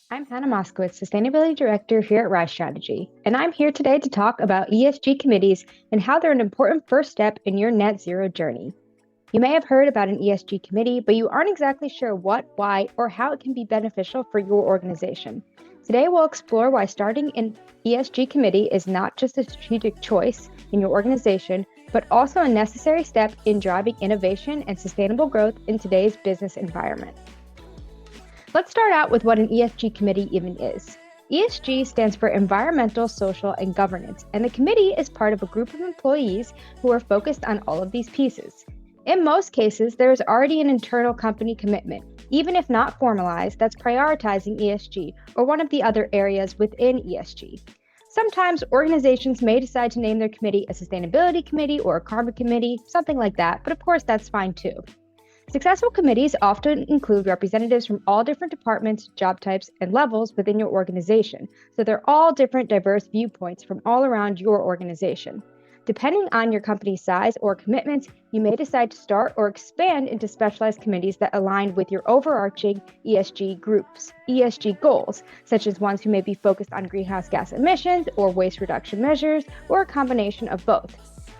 I'm Hannah Moskowitz, Sustainability Director here at RyeStrategy, and I'm here today to talk about ESG committees and how they're an important first step in your net zero journey. You may have heard about an ESG committee, but you aren't exactly sure what, why, or how it can be beneficial for your organization. Today, we'll explore why starting an ESG committee is not just a strategic choice in your organization, but also a necessary step in driving innovation and sustainable growth in today's business environment. Let's start out with what an ESG committee even is. ESG stands for Environmental, Social, and Governance, and the committee is part of a group of employees who are focused on all of these pieces. In most cases, there is already an internal company commitment, even if not formalized, that's prioritizing ESG or one of the other areas within ESG. Sometimes organizations may decide to name their committee a sustainability committee or a carbon committee, something like that, but of course that's fine too. Successful committees often include representatives from all different departments, job types, and levels within your organization, so they're all different diverse viewpoints from all around your organization. Depending on your company's size or commitments, you may decide to start or expand into specialized committees that align with your overarching ESG goals, such as ones who may be focused on greenhouse gas emissions or waste reduction measures, or a combination of both.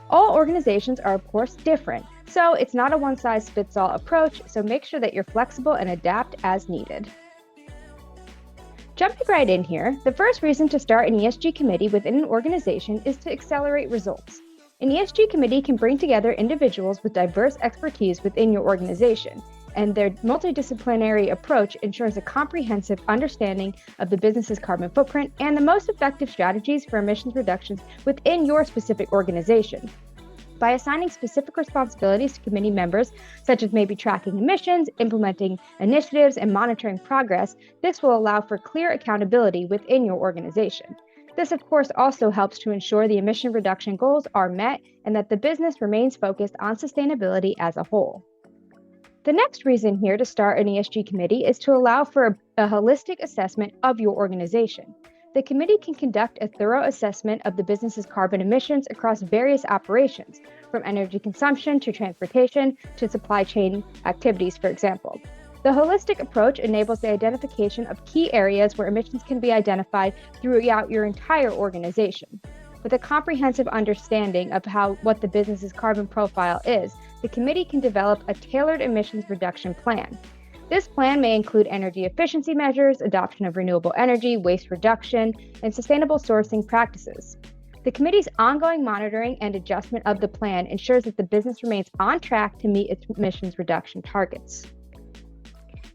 All organizations are, of course, different, so it's not a one-size-fits-all approach, so make sure that you're flexible and adapt as needed. Jumping right in here, the first reason to start an ESG committee within an organization is to accelerate results. An ESG committee can bring together individuals with diverse expertise within your organization, and their multidisciplinary approach ensures a comprehensive understanding of the business's carbon footprint and the most effective strategies for emissions reductions within your specific organization. By assigning specific responsibilities to committee members, such as maybe tracking emissions, implementing initiatives, and monitoring progress, this will allow for clear accountability within your organization. This, of course, also helps to ensure the emission reduction goals are met and that the business remains focused on sustainability as a whole. The next reason here to start an ESG committee is to allow for a holistic assessment of your organization. The committee can conduct a thorough assessment of the business's carbon emissions across various operations, from energy consumption to transportation to supply chain activities, for example. The holistic approach enables the identification of key areas where emissions can be identified throughout your entire organization. With a comprehensive understanding of what the business's carbon profile is, the committee can develop a tailored emissions reduction plan. This plan may include energy efficiency measures, adoption of renewable energy, waste reduction, and sustainable sourcing practices. The committee's ongoing monitoring and adjustment of the plan ensures that the business remains on track to meet its emissions reduction targets.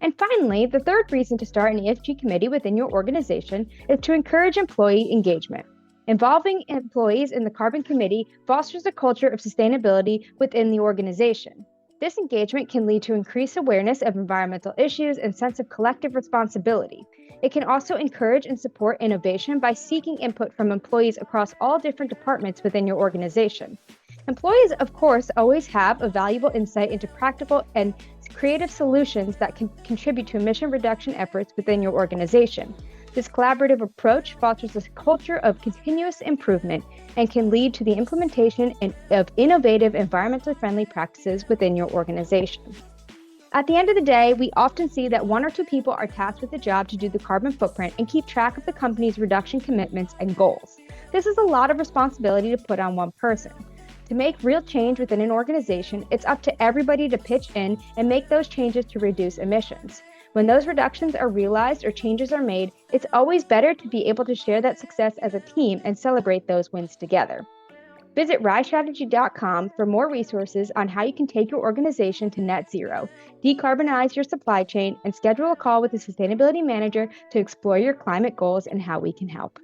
And finally, the third reason to start an ESG committee within your organization is to encourage employee engagement. Involving employees in the carbon committee fosters a culture of sustainability within the organization. This engagement can lead to increased awareness of environmental issues and sense of collective responsibility. It can also encourage and support innovation by seeking input from employees across all different departments within your organization. Employees, of course, always have a valuable insight into practical and creative solutions that can contribute to emission reduction efforts within your organization. This collaborative approach fosters a culture of continuous improvement and can lead to the implementation of innovative, environmentally friendly practices within your organization. At the end of the day, we often see that one or two people are tasked with the job to do the carbon footprint and keep track of the company's reduction commitments and goals. This is a lot of responsibility to put on one person. To make real change within an organization, it's up to everybody to pitch in and make those changes to reduce emissions. When those reductions are realized or changes are made, it's always better to be able to share that success as a team and celebrate those wins together. Visit RyeStrategy.com for more resources on how you can take your organization to net zero, decarbonize your supply chain, and schedule a call with a sustainability manager to explore your climate goals and how we can help.